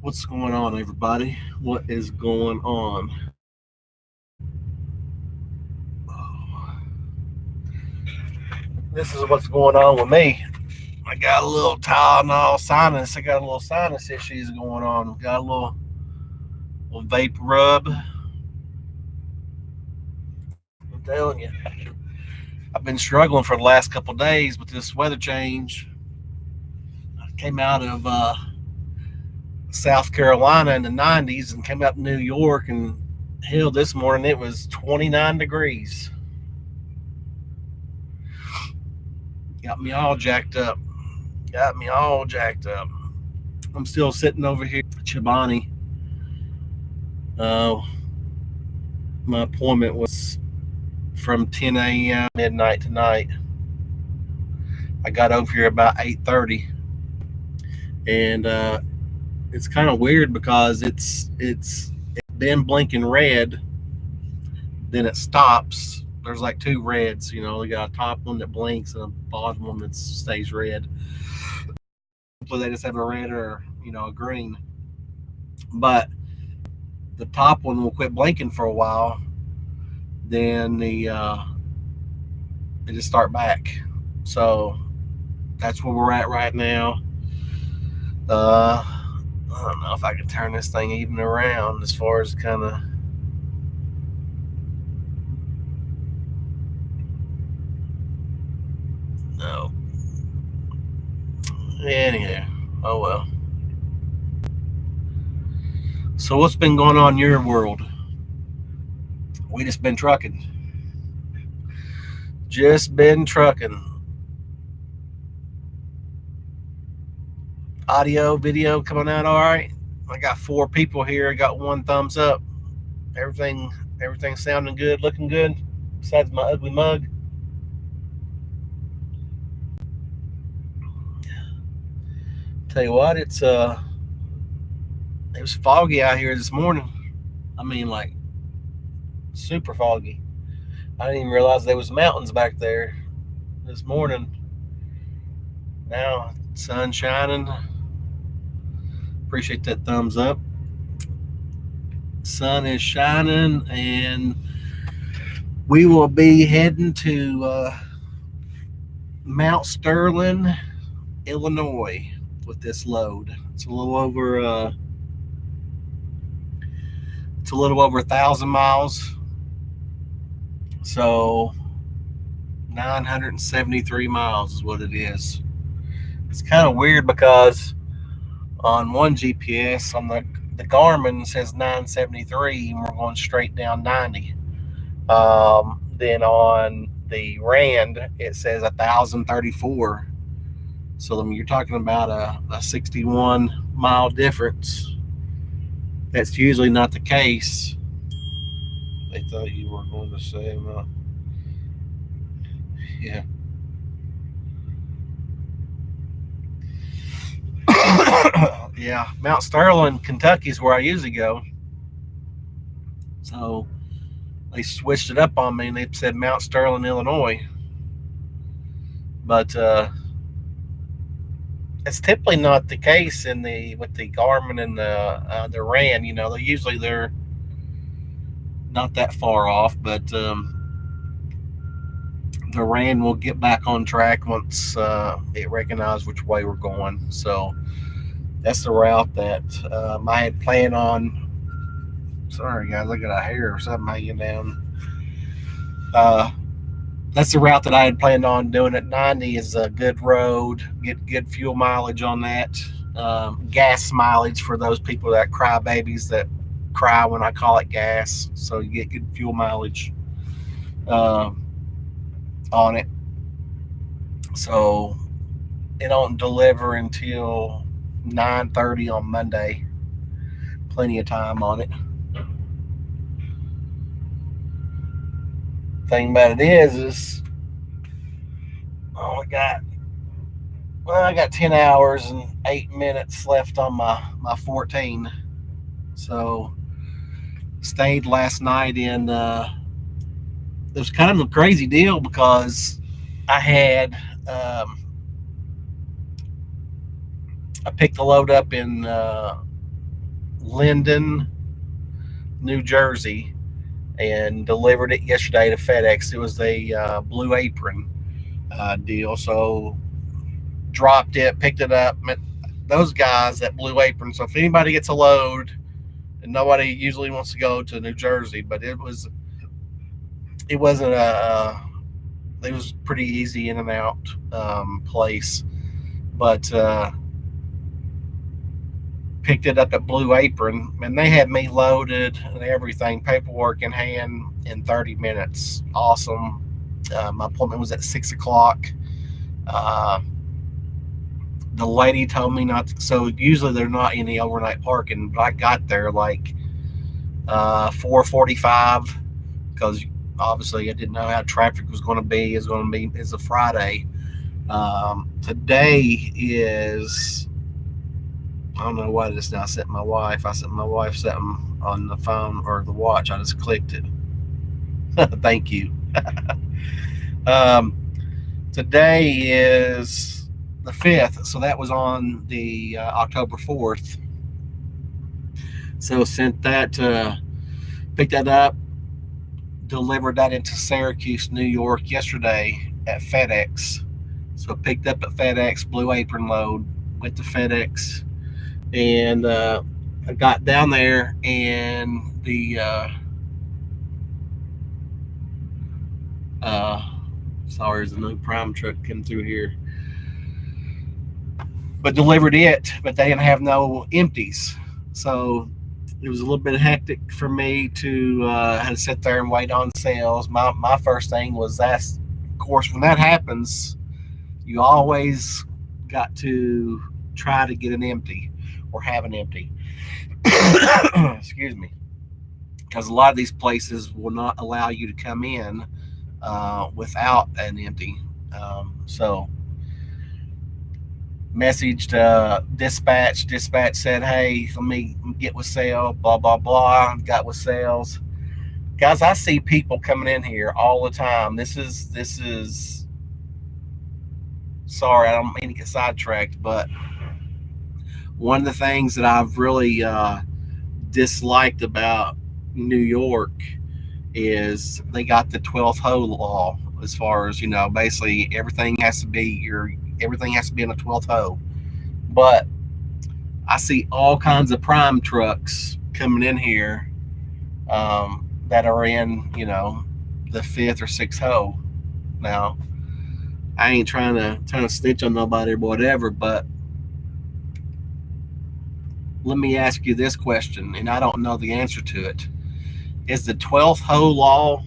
What's going on, everybody? What is going on? This is what's going on with me. I got a little Tylenol sinus. I got a little sinus issues going on. Got a little vape rub. I'm telling you, I've been struggling for the last couple of days with this weather change. I came out of South Carolina in the 90s and came up to New York, and hell, this morning it was 29 degrees. Got me all jacked up. Got me all jacked up. I'm still sitting over here at Chobani. Uh, my appointment was from 10 a.m. midnight tonight. I got over here about 8:30, and it's kind of weird because it's been blinking red, then it stops. There's like two reds, they got a top one that blinks and a bottom one that stays red. Hopefully they just have a red or a green, but the top one will quit blinking for a while, then they just start back. So that's where we're at right now. I don't know if I can turn this thing even around as far as kind of. No. Anyhow, oh well. So what's been going on in your world? We just been trucking. Just been trucking. Audio, video coming out all right. I got 4 people here. I got 1 thumbs up. Everything, everything sounding good, looking good. Besides my ugly mug. Tell you what, it was foggy out here this morning. I mean, like super foggy. I didn't even realize there was mountains back there this morning. Now sun shining. Appreciate that thumbs up. Sun is shining, and we will be heading to Mount Sterling, Illinois, with this load. It's a little over 1,000 miles. So 973 miles is what it is. It's kind of weird because on one GPS, on the Garmin says 973, and we're going straight down 90. Then on the Rand, it says 1,034. So I mean, you're talking about a 61-mile difference. That's usually not the case. They thought you were going to say, yeah. Yeah, Mount Sterling, Kentucky is where I usually go. So they switched it up on me and they said Mount Sterling, Illinois. But it's typically not the case with the Garmin and the Rand. They're not that far off, but the Rand will get back on track once it recognizes which way we're going. So that's the route that I had planned on. Sorry, guys, I got a hair or something hanging down. That's the route that I had planned on doing at 90. Is a good road, get good fuel mileage on that. Gas mileage for those people that cry babies that cry when I call it gas. So you get good fuel mileage on it. So it don't deliver until 9:30 on Monday. Plenty of time on it. Thing about it is oh, I got 10 hours and 8 minutes left on my 14. So stayed last night in. It was kind of a crazy deal because I had I picked the load up in Linden, New Jersey, and delivered it yesterday to FedEx. It was a Blue Apron deal. So dropped it, picked it up. Those guys at Blue Apron. So if anybody gets a load, and nobody usually wants to go to New Jersey, but it wasn't a it was pretty easy in and out place. But picked it up at Blue Apron, and they had me loaded and everything, paperwork in hand in 30 minutes. Awesome. My appointment was at 6 o'clock. Uh, the lady told me not to, so usually there's not any overnight parking, but I got there like 4:45 because obviously I didn't know how traffic was going to be. It's a Friday. Today is, I don't know what it is now. I sent my wife something on the phone or the watch. I just clicked it. Thank you. um, Today is the 5th, so that was on the October 4th. So sent that, picked that up, delivered that into Syracuse, New York yesterday at FedEx. So picked up at FedEx, Blue Apron load, went to FedEx, and I got down there, and the sorry, there's a new prime truck come through here, but delivered it, but they didn't have no empties. So it was a little bit hectic for me to had to sit there and wait on sales. My first thing was that's, of course, when that happens, you always got to try to get an empty or have an empty. Excuse me, because a lot of these places will not allow you to come in without an empty. So messaged dispatch. Dispatch said, "Hey, let me get with sale." Blah blah blah. Got with sales. Guys, I see people coming in here all the time. This is. Sorry, I don't mean to get sidetracked, but one of the things that I've really disliked about New York is they got the 12th hole law, as far as, basically everything has to be in a 12th hole. But I see all kinds of prime trucks coming in here that are in, the 5th or 6th hole. Now, I ain't trying to snitch on nobody or whatever, but let me ask you this question, and I don't know the answer to it. Is the 12th hole law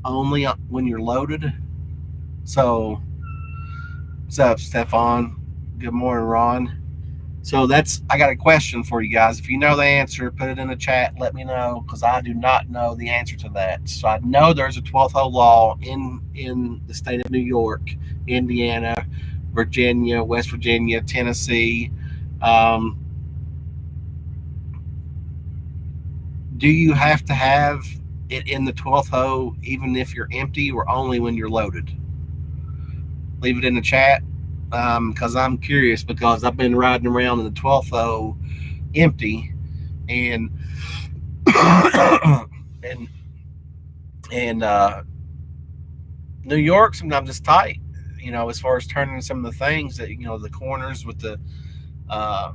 only when you're loaded? So, what's up, Stefan? Good morning, Ron. So I got a question for you guys. If you know the answer, put it in the chat. Let me know, because I do not know the answer to that. So I know there's a 12th hole law in the state of New York, Indiana, Virginia, West Virginia, Tennessee. Do you have to have it in the 12th hole even if you're empty, or only when you're loaded? Leave it in the chat, because I'm curious, because I've been riding around in the 12th hole empty, and and New York sometimes it's tight, as far as turning some of the things that, the corners with the I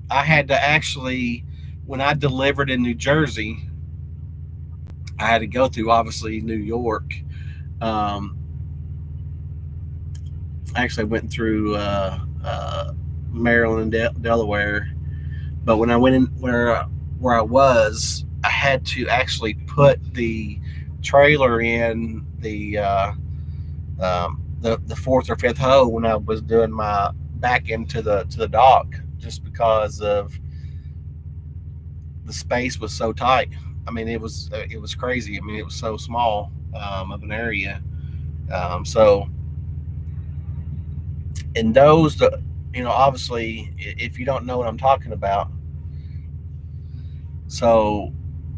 had to actually, when I delivered in New Jersey, I had to go through, obviously, New York. Actually went through Maryland and Delaware, but when I went in where I was, I had to actually put the trailer in the 4th or 5th hole when I was doing my back into the dock, just because of the space was so tight. I mean, it was crazy. I mean, it was so small of an area. So, and those that, obviously, if you don't know what I'm talking about, so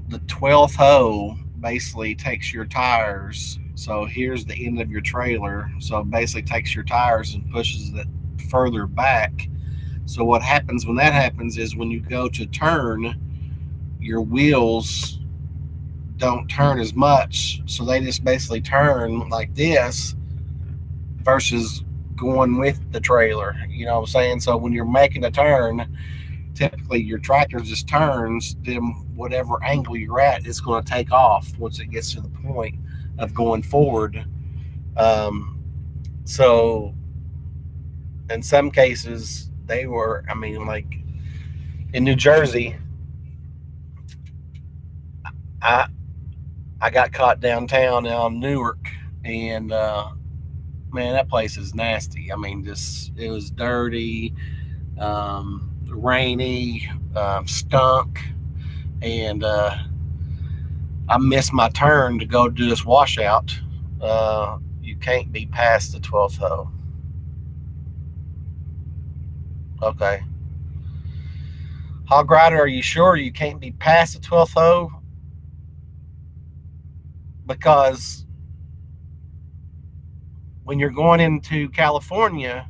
the 12th hole basically takes your tires. So here's the end of your trailer. So it basically takes your tires and pushes it further back So what happens when that happens is when you go to turn, your wheels don't turn as much, so they just basically turn like this versus going with the trailer. You know what I'm saying? So when you're making a turn, typically your tractor just turns, then whatever angle you're at, it's going to take off once it gets to the point of going forward. Um, so in some cases, they were, I mean, like in New Jersey, I I got caught downtown on Newark, and man, that place is nasty. I mean, just it was dirty, rainy, stunk, and I missed my turn to go do this washout. You can't be past the 12th hole. Okay. Hog Rider, are you sure you can't be past the 12th hole? Because when you're going into California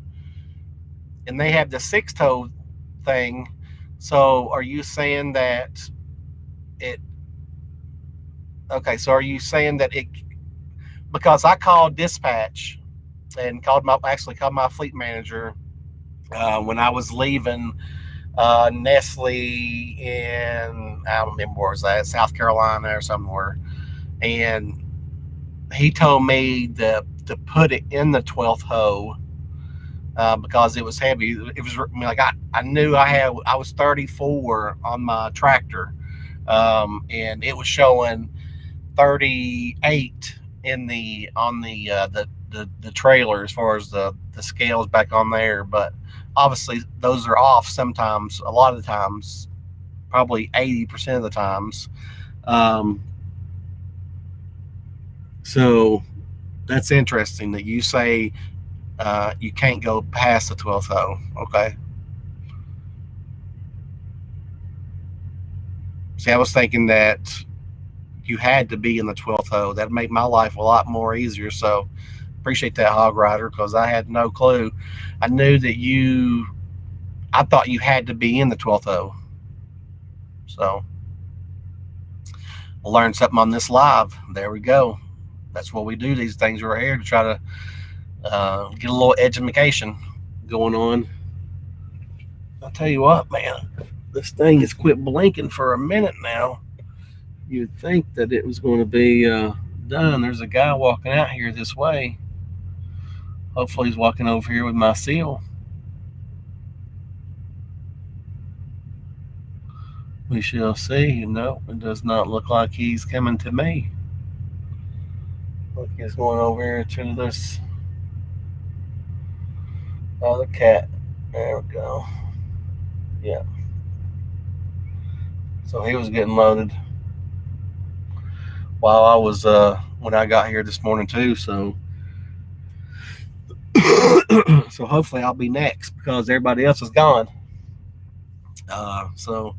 and they have the 6th hole thing, so are you saying that it, okay, so are you saying that it, because I called dispatch and called my fleet manager when I was leaving Nestle in, I don't remember where it was at, South Carolina or somewhere, and he told me to put it in the 12th hole because it was heavy. It was, I mean, like I knew I was 34 on my tractor, and it was showing 38 in the on the trailer as far as the scales back on there. But obviously those are off sometimes. A lot of the times, probably 80% of the times. Um, so that's interesting that you say you can't go past the 12th hole. Okay. See, I was thinking that you had to be in the 12th hole. That'd make my life a lot more easier. So appreciate that, Hog Rider, because I had no clue. I knew that I thought you had to be in the 12th hole. So I learned something on this live. There we go. That's what we do. These things right here to try to get a little education going on. I'll tell you what, man, this thing has quit blinking for a minute now. You'd think that it was going to be done. There's a guy walking out here this way. Hopefully, he's walking over here with my seal. We shall see. No, it does not look like he's coming to me. Look, he's going over here to this other cat. There we go. Yeah. So he was getting loaded while I was when I got here this morning too. So so hopefully I'll be next because everybody else is gone. So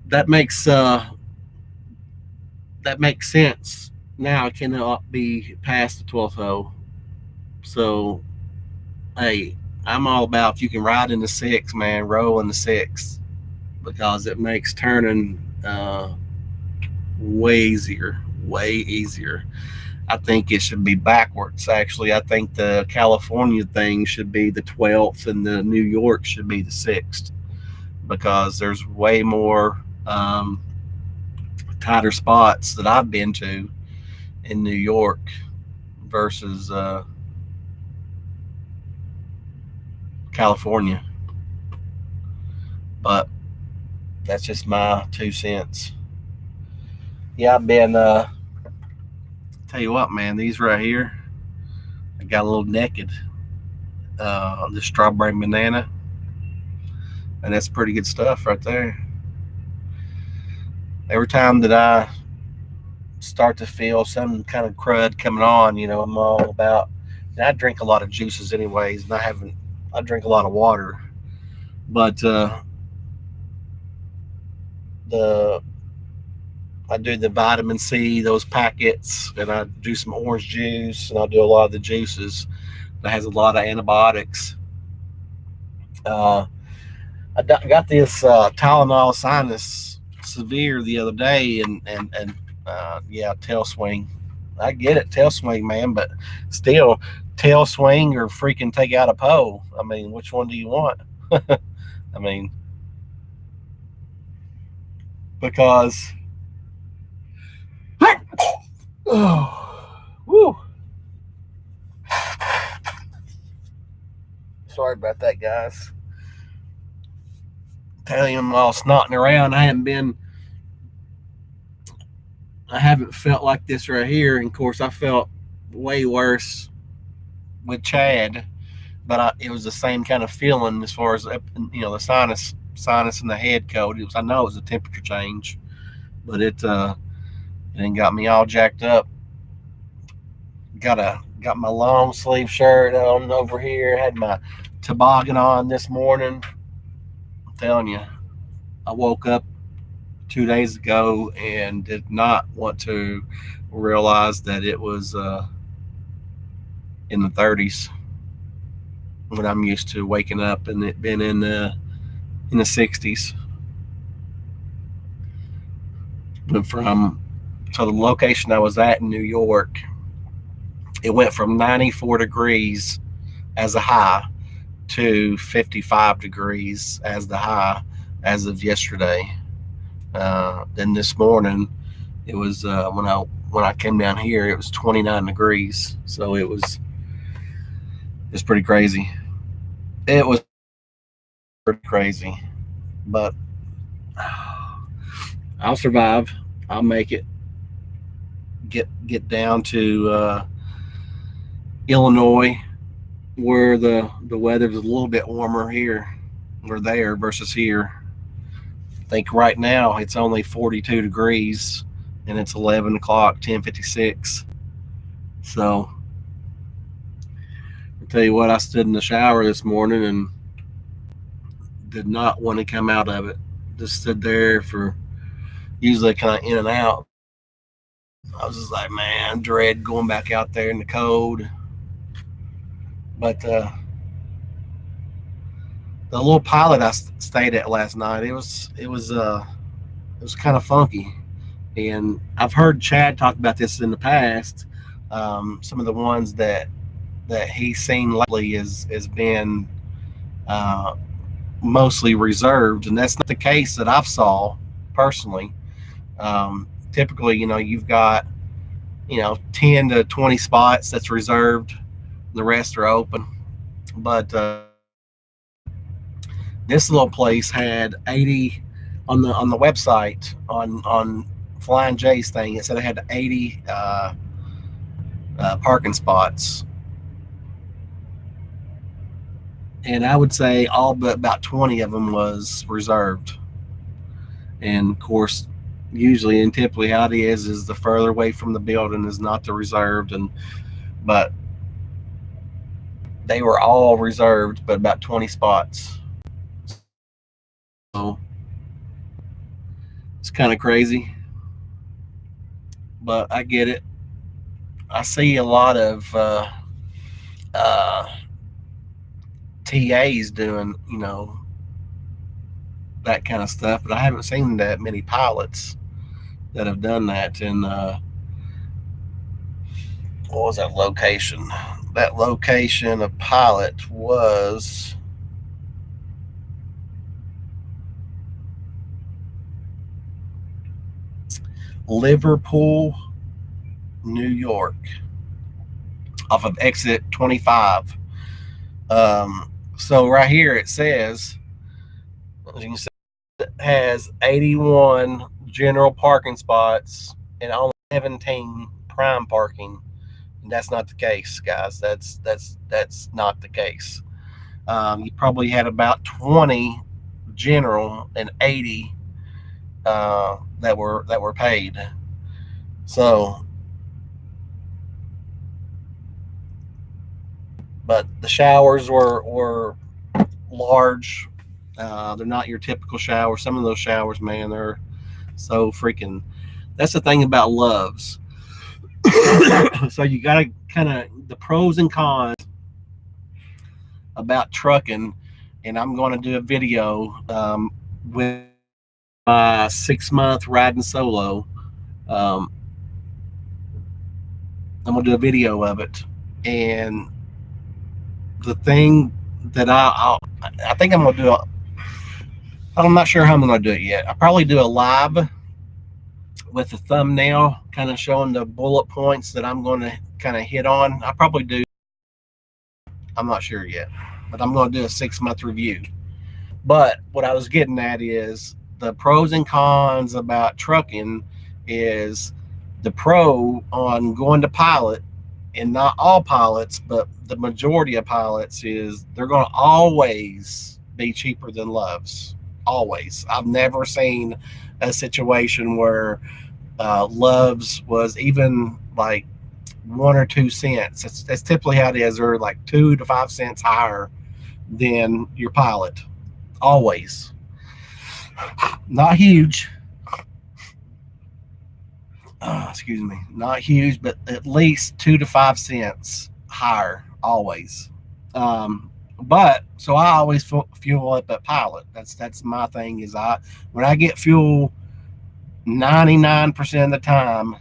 that makes sense. Now it cannot be past the 12th hole. So hey, I'm all about if you can ride in the 6, man, roll in the 6 because it makes turning way easier, way easier. I think it should be backwards. Actually, I think the California thing should be the 12th, and the New York should be the 6th, because there's way more tighter spots that I've been to in New York versus California. But that's just my 2 cents. Yeah, I've been. Tell you what, man, these right here, I got a little naked. The strawberry banana, and that's pretty good stuff right there. Every time that I start to feel some kind of crud coming on, I'm all about. And I drink a lot of juices, anyways, and I drink a lot of water, but the I do the vitamin C, those packets, and I do some orange juice, and I'll do a lot of the juices that has a lot of antibiotics. Uh, got this Tylenol sinus severe the other day, and yeah, tail swing. I get it, tail swing, man, but still, tail swing or freaking take out a pole. I mean, which one do you want? I mean, because oh, woo. Sorry about that, guys. Telling them all snotting around. I haven't felt like this right here. And of course, I felt way worse with Chad, but it was the same kind of feeling as far as the sinus and the head cold. I know it was a temperature change, but it got me all jacked up. Got my long sleeve shirt on over here. Had my toboggan on this morning. I'm telling you, I woke up 2 days ago and did not want to realize that it was in the 30s when I'm used to waking up and it been in the 60s. Went from so the location I was at in New York, it went from 94 degrees as a high to 55 degrees as the high as of yesterday. Then this morning, it was when I came down here, it was 29 degrees. So it's pretty crazy. It was pretty crazy, but I'll survive. I'll make it. Get down to Illinois, where the weather's a little bit warmer here or there versus here. I think right now it's only 42 degrees and it's 11 o'clock, 10:56. So I'll tell you what, I stood in the shower this morning and did not want to come out of it. Just stood there for usually kind of in and out. I was just like, man, dread going back out there in the cold. But the little pilot I stayed at last night, it was kind of funky. And I've heard Chad talk about this in the past. Some of the ones that he's seen lately has been uh, mostly reserved, and that's not the case that I've saw personally. Typically, you've got 10 to 20 spots that's reserved, the rest are open. But this little place had 80 on the website on Flying J's thing. It said it had 80 parking spots, and I would say all but about 20 of them was reserved. And of course, usually and typically how it is the further away from the building is not the reserved, but they were all reserved, but about 20 spots. So it's kind of crazy, but I get it. I see a lot of uh, TAs doing, that kind of stuff, but I haven't seen that many pilots that have done that. And what was that location? That location of pilot was Liverpool, New York, off of exit 25. So right here it says, as you can see, it has 81 general parking spots and only 17 prime parking. And that's not the case, guys. That's not the case. You probably had about 20 general and 80 that were paid. So, but the showers were large. They're not your typical shower. Some of those showers, man, they're so freaking. That's the thing about Loves. So you got to kind of the pros and cons about trucking and I'm going to do a video with my 6 month riding solo. Um, I'm going to do a video of it, and the thing that I think I'm going to do. I'm not sure how I'm going to do it yet. I'll probably do a live with a thumbnail, kind of showing the bullet points that I'm going to kind of hit on. I probably do. I'm not sure yet, but I'm going to do a 6 month review. But what I was getting at is the pros and cons about trucking is the pro on going to pilot, and not all pilots, but the majority of pilots, is they're going to always be cheaper than Loves. Always. I've never seen a situation where Loves was even like 1 or 2 cents. That's typically how it is. They're like 2 to 5 cents higher than your pilot. Always. Not huge. Excuse me. Not huge, but at least 2 to 5 cents higher. Always. But so I always fuel up at pilot. That's my thing. Is when I get fuel, 99% of the time,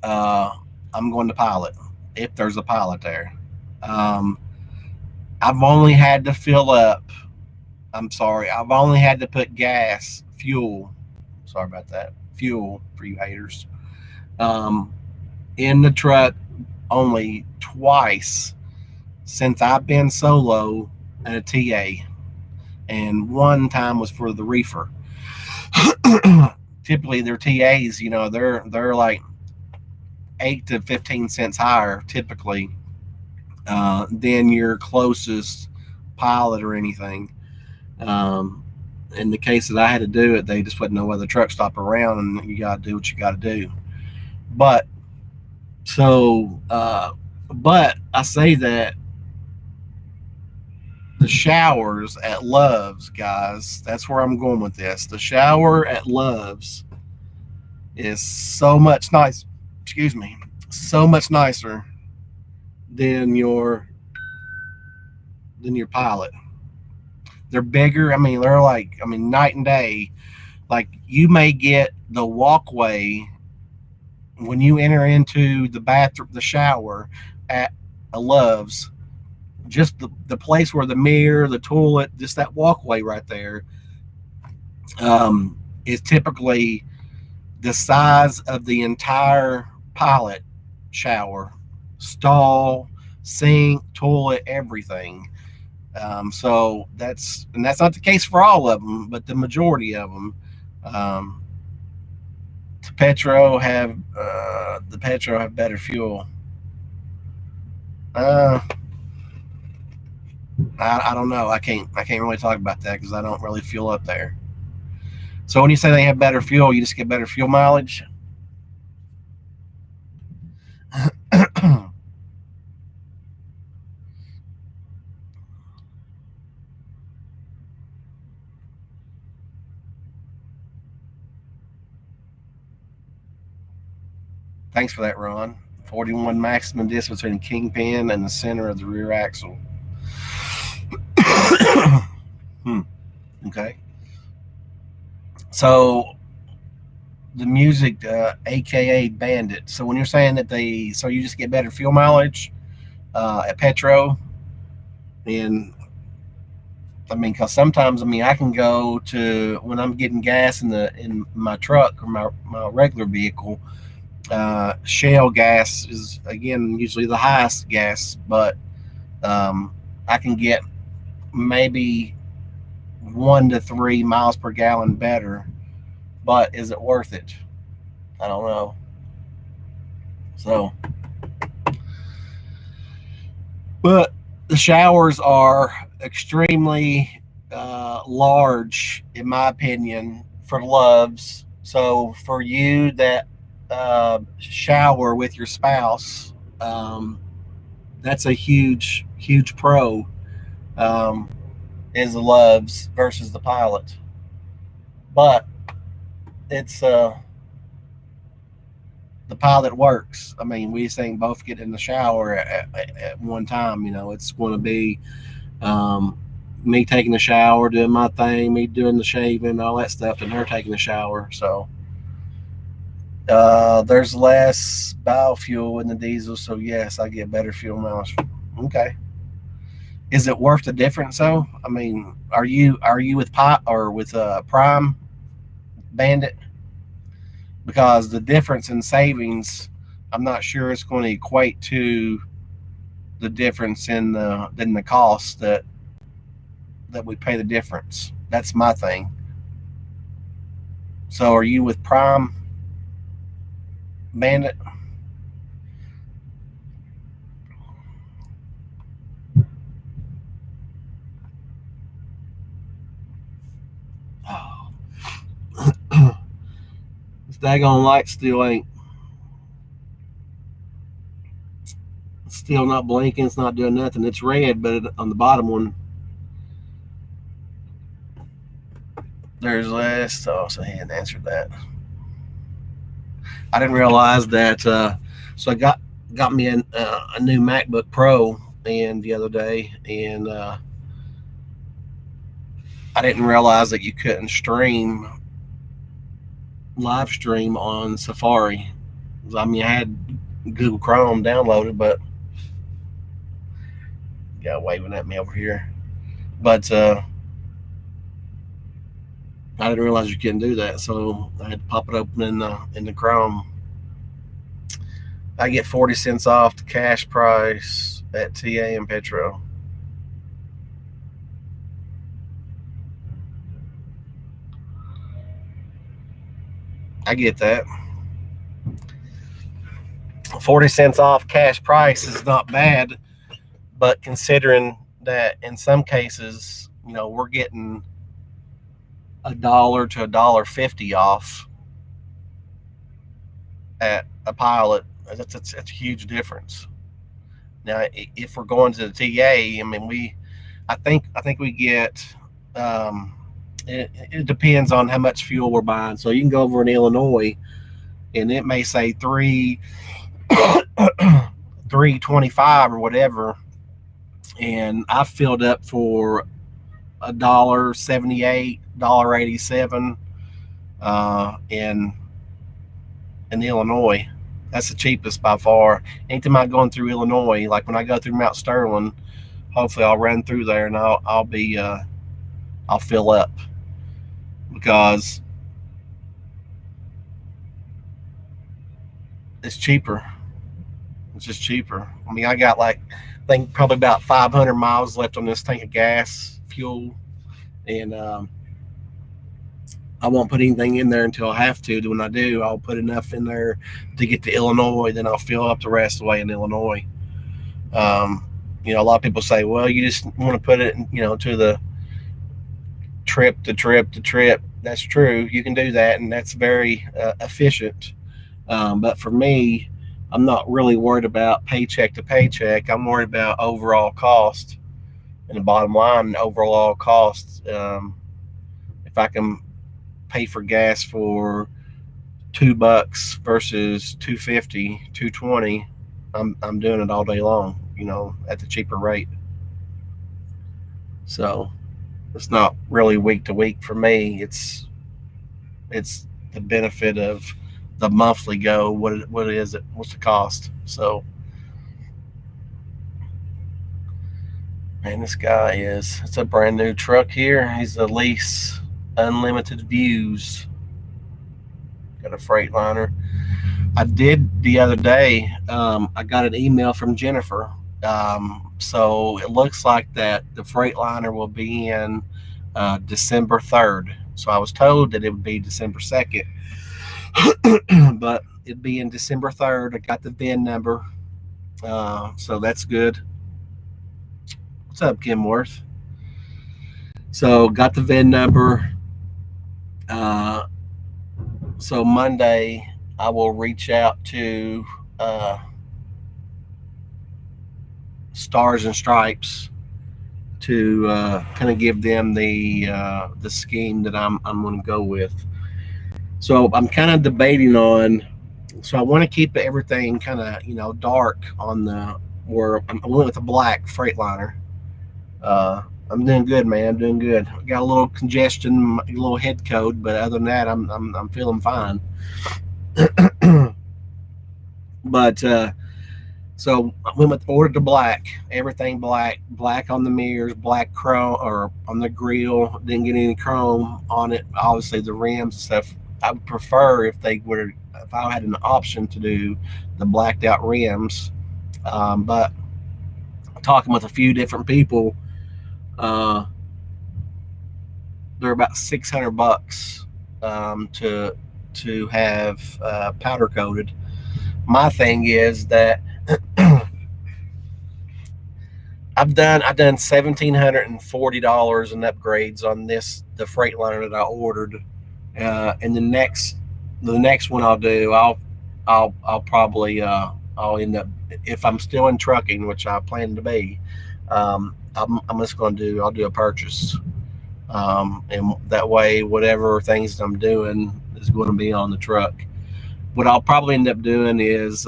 uh, I'm going to pilot if there's a pilot there. Um, I've only had to fill up. I'm sorry. I've only had to put fuel. Sorry about that. Fuel for you haters. Um, in the truck only twice since I've been solo at a TA, and one time was for the reefer. Typically, their TAs, they're like 8 to 15 cents higher typically than your closest pilot or anything. In the case that I had to do it, they just wouldn't know whether truck stop around, and you got to do what you got to do. But so, but I say that the showers at Love's, guys, that's where I'm going with this. The shower at Love's is so much nice. Excuse me, so much nicer than your pilot. They're bigger. I mean, they're like, night and day. Like, you may get the walkway when you enter into the bathroom, the shower at a Love's, just the place where the mirror, the toilet, just that walkway right there, is typically the size of the entire pilot shower, stall, sink, toilet, everything. So that's not the case for all of them, but the majority of them. Um, the Petro have better fuel. Uh, I don't know. I can't really talk about that because I don't really fuel up there. So when you say they have better fuel, you just get better fuel mileage. Thanks for that, Ron. 41 maximum distance between kingpin and the center of the rear axle. Okay. So the music, aka Bandit. So when you're saying that so you just get better fuel mileage at Petro, and because sometimes I can go to, when I'm getting gas in my truck or my regular vehicle. Shell gas is again usually the highest gas, but I can get maybe 1 to 3 miles per gallon better. But is it worth it? I don't know. So, but the showers are extremely large, in my opinion, for Loves. So for you that shower with your spouse, that's a huge pro. Is the Loves versus the pilot, but it's the pilot works. We saying both get in the shower at one time. It's going to be me taking the shower, doing my thing, me doing the shaving, all that stuff, and her taking the shower. So there's less biofuel in the diesel. So yes, I get better fuel mileage. Okay. Is it worth the difference though? I mean, are you with Pot or with Prime Bandit? Because the difference in savings, I'm not sure it's going to equate to the difference in the cost that we pay the difference. That's my thing. So are you with Prime Bandit? Oh, this daggone light still not blinking. It's not doing nothing. It's red, but on the bottom one, there's less. Oh, so he hadn't answered that. I didn't realize that. So I got me a new MacBook Pro and the other day, and I didn't realize that you couldn't live stream on Safari. I mean, I had Google Chrome downloaded, but got waving at me over here. But I didn't realize you couldn't do that, so I had to pop it open in the Chrome. I get 40 cents off the cash price at TA and Petro. I get that. 40 cents off cash price is not bad, but considering that in some cases, we're getting $1 to $1.50 off at a pilot, that's a huge difference. Now, if we're going to the TA, I mean, I think we get. It depends on how much fuel we're buying. So you can go over in Illinois, and it may say 3.25 or whatever, and I filled up for $1.78, $1.87 in Illinois. That's the cheapest by far. Anytime I'm going through Illinois, like when I go through Mount Sterling, hopefully I'll run through there and I'll fill up because it's cheaper. It's just cheaper. I mean, I got I think probably about 500 miles left on this tank of gas fuel, and I won't put anything in there until I have to. When I do, I'll put enough in there to get to Illinois. Then I'll fill up the rest of the way in Illinois. A lot of people say, well, you just want to put it, to the trip to trip to trip. That's true. You can do that, and that's very efficient. But for me, I'm not really worried about paycheck to paycheck. I'm worried about overall cost and the bottom line, overall cost. If I can pay for gas for $2 versus 250, 220, I'm doing it all day long, at the cheaper rate. So it's not really week to week for me. It's the benefit of the monthly go. What is it? What's the cost? So, man, this guy it's a brand new truck here. He's a lease, unlimited views. Got a Freightliner. I did the other day. I got an email from Jennifer. So it looks like that the Freightliner will be in December 3rd. So I was told that it would be December 2nd, but it'd be in December 3rd. I got the VIN number, so that's good. What's up, Kimworth? So got the VIN number. So Monday I will reach out to Stars and Stripes to kind of give them the scheme that I'm going to go with. So I'm kind of debating on. So I want to keep everything kind of dark on where I went with a black Freightliner. I'm doing good, man. I'm doing good. Got a little congestion, a little head cold, but other than that, I'm feeling fine. But so I went with ordered the black, everything black, black on the mirrors, black chrome or on the grill. Didn't get any chrome on it. Obviously, the rims and stuff. I would prefer if I had an option to do the blacked out rims. But talking with a few different people, uh, they're about $600 to have powder coated. My thing is that I've done $1,740 in upgrades on the Freightliner that I ordered, and the next one I'll probably I'll end up, if I'm still in trucking, which I plan to be. I'm just going to do I'll do a purchase, and that way whatever things I'm doing is going to be on the truck. What I'll probably end up doing is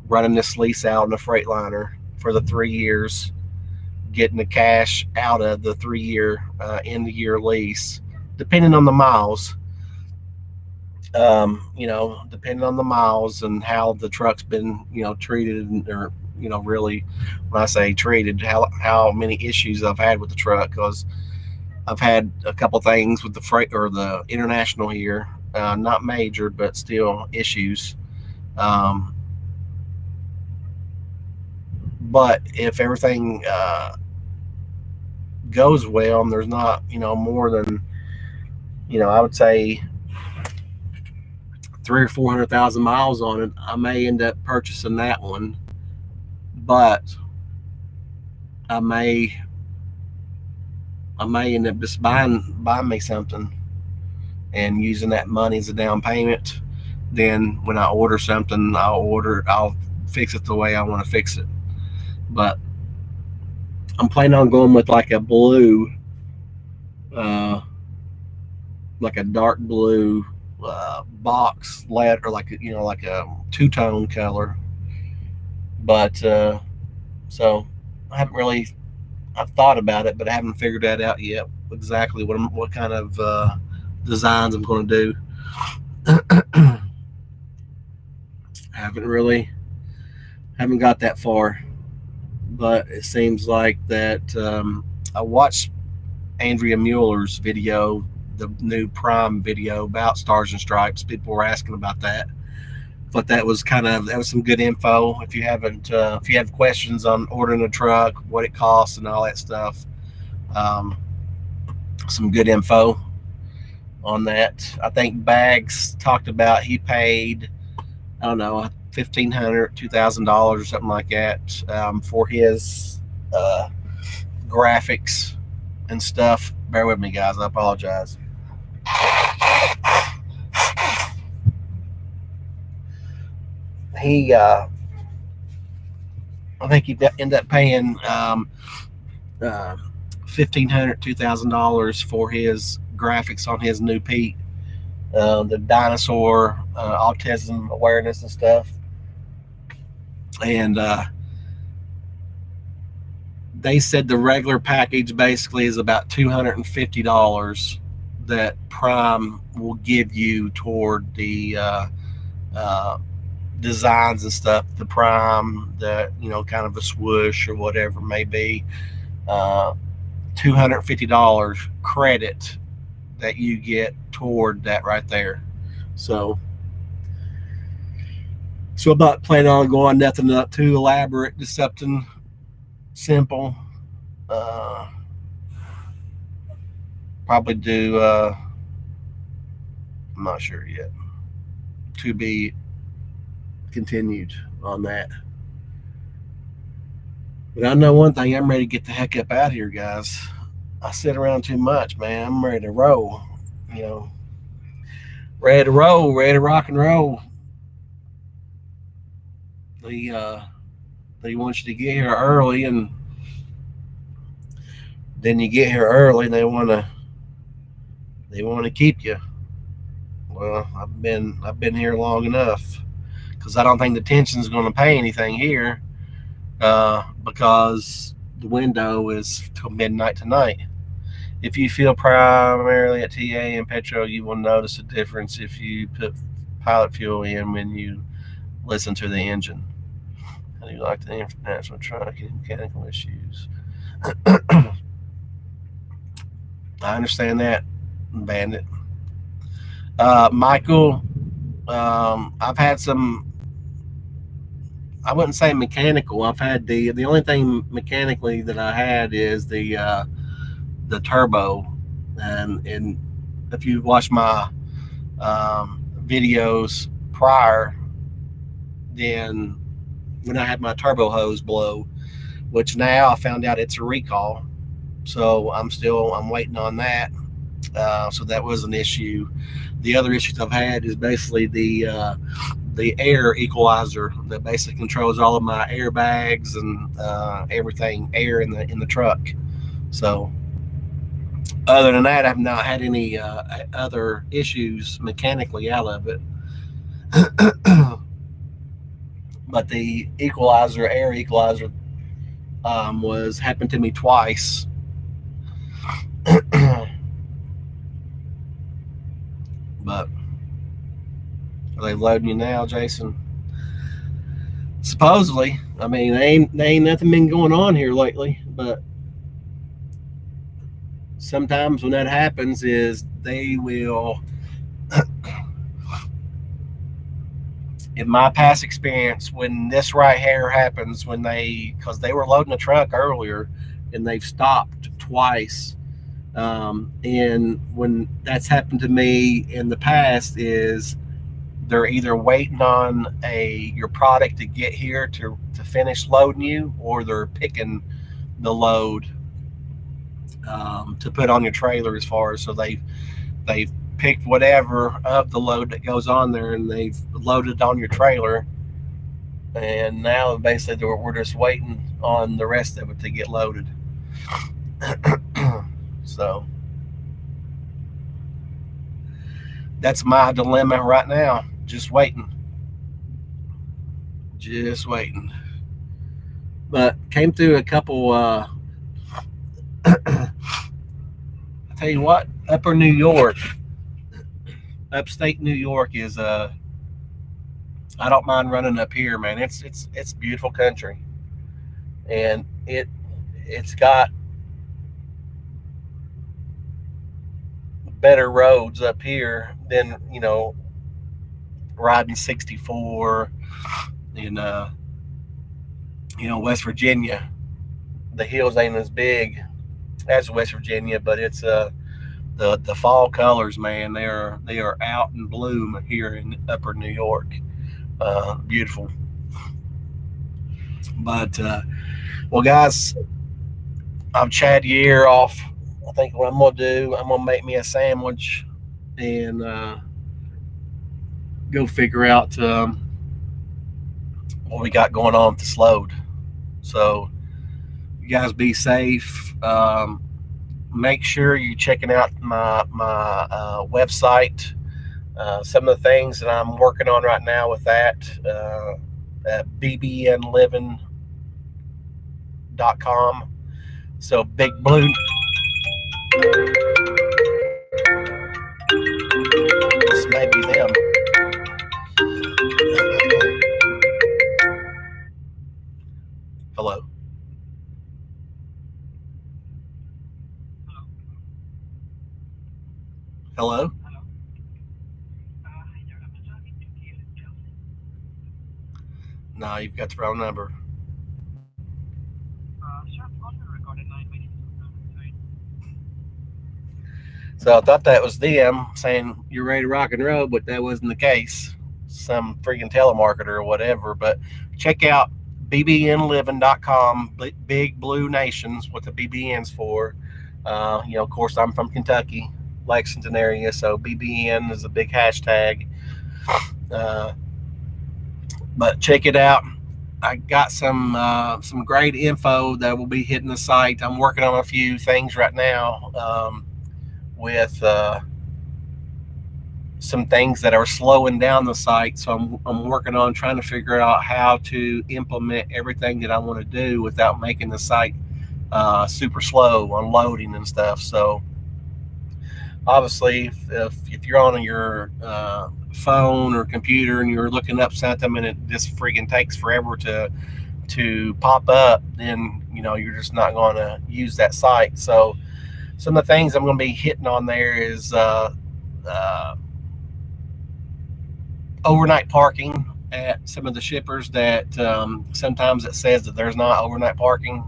running this lease out in the Freightliner for the 3 years, getting the cash out of the 3 year end of year lease, depending on the miles. Depending on the miles and how the truck's been, treated, or really, when I say treated, how many issues I've had with the truck, because I've had a couple things with the freight or the international here, not major, but still issues. Um, but if everything goes well and there's not, more than, I would say three or 400,000 miles on it, I may end up purchasing that one. But I may I may end up just buying me something and using that money as a down payment. Then when I order something, I'll fix it the way I want to fix it. But I'm planning on going with like a blue, uh, like a dark blue box lead, or like a two tone color. But so I haven't really I've thought about it, but I haven't figured that out yet. Exactly what kind of designs I'm going to do. Haven't got that far, but it seems like that I watched Andrea Mueller's video, the new Prime video about Stars and Stripes. People were asking about that. But that was some good info. If you have questions on ordering a truck, what it costs, and all that stuff, um, some good info on that. I think Bags talked about he paid, I don't know, $1,500, $2,000 or something like that, for his graphics and stuff. Bear with me, guys. I apologize. He, I think he ended up paying uh, $1,500, $2,000 for his graphics on his new Pete, the dinosaur autism awareness and stuff. And they said the regular package basically is about $250 that Prime will give you toward the uh, designs and stuff. The Prime, kind of a swoosh or whatever it may be. $250 credit that you get toward that right there. So I'm not planning on going nothing up too elaborate, just something simple. Uh, Probably do. I'm not sure yet. To be continued on that. But I know one thing: I'm ready to get the heck up out of here, guys. I sit around too much, man. I'm ready to roll. You know, ready to roll, ready to rock and roll. They they want you to get here early, and then you get here early, and they want to keep you. Well, I've been here long enough, because I don't think the tension's going to pay anything here, because the window is till midnight tonight. If you feel primarily at TA and petrol, you will notice a difference if you put pilot fuel in when you listen to the engine. How do you like the international truck and mechanical issues? I understand that, Bandit. Michael, I've had some. I wouldn't say mechanical. I've had the only thing mechanically that I had is the turbo, and if you watch my videos prior, then when I had my turbo hose blow, which now I found out it's a recall, so I'm waiting on that. So that was an issue. The other issues I've had is basically the air equalizer that basically controls all of my airbags and everything air in the truck. So other than that, I've not had any other issues mechanically out of it. But the air equalizer, was happened to me twice. But are they loading you now, Jason? Supposedly. I mean, they ain't nothing been going on here lately, but sometimes when that happens is they will, in my past experience, when this right here happens, because they were loading a truck earlier and they've stopped twice. And when that's happened to me in the past is they're either waiting on your product to get here to finish loading you, or they're picking the load to put on your trailer. As far as, so they've picked whatever of the load that goes on there and they've loaded on your trailer, and now basically we're just waiting on the rest of it to get loaded. So that's my dilemma right now. Just waiting. But came through a couple. I tell you what, upper New York, upstate New York is I don't mind running up here, man. It's beautiful country, and it's got better roads up here than riding 64 in West Virginia. The hills ain't as big as West Virginia, but it's the fall colors, man. They are out in bloom here in upper New York. Beautiful. But well, guys, I've chatted your ear off. I think what I'm gonna do, I'm gonna make me a sandwich and go figure out what we got going on with this load. So you guys be safe. Make sure you're checking out my website. Some of the things that I'm working on right now with that at bbnliving.com. So Big Blue. This may be them. Hello. Hello. No, you've got the wrong number. So I thought that was them saying you're ready to rock and roll, but that wasn't the case. Some freaking telemarketer or whatever. But check out bbnliving.com, Big Blue Nations, what the BBN's for. Of course, I'm from Kentucky, Lexington area, so BBN is a big hashtag. But check it out. I got some great info that will be hitting the site. I'm working on a few things right now with some things that are slowing down the site. So I'm working on trying to figure out how to implement everything that I want to do without making the site super slow on loading and stuff. So obviously, if you're on your phone or computer and you're looking up something and it just freaking takes forever to pop up, then you're just not going to use that site. So some of the things I'm going to be hitting on there is uh, overnight parking at some of the shippers that sometimes it says that there's not overnight parking.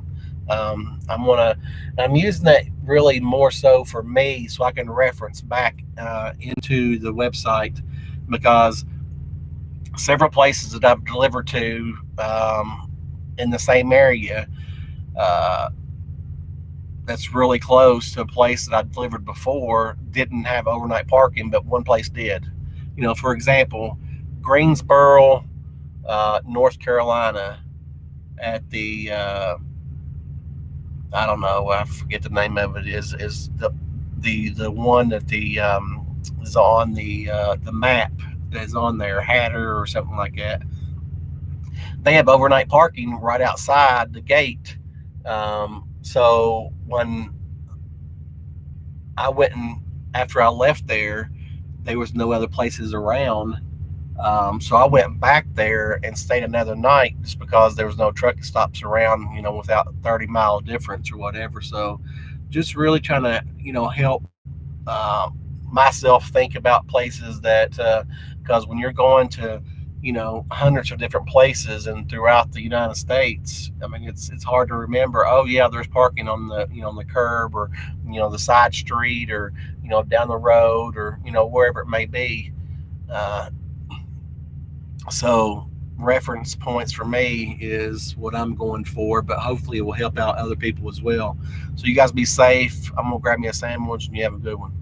I'm using that really more so for me, so I can reference back into the website, because several places that I've delivered to in the same area, uh, that's really close to a place that I delivered before, didn't have overnight parking, but one place did. For example, Greensboro, North Carolina, at the I don't know, I forget the name of it. Is the one that is on the map that's on there, Hatter or something like that. They have overnight parking right outside the gate. So when I went and after I left there was no other places around. So I went back there and stayed another night just because there was no truck stops around, without 30-mile difference or whatever. So just really trying to, help myself think about places that, because when you're going to, hundreds of different places and throughout the United States, I mean, it's hard to remember. Oh yeah, there's parking on the, on the curb, or the side street, or down the road, or wherever it may be. Uh, so reference points for me is what I'm going for, but hopefully it will help out other people as well. So you guys be safe. I'm gonna grab me a sandwich and you have a good one.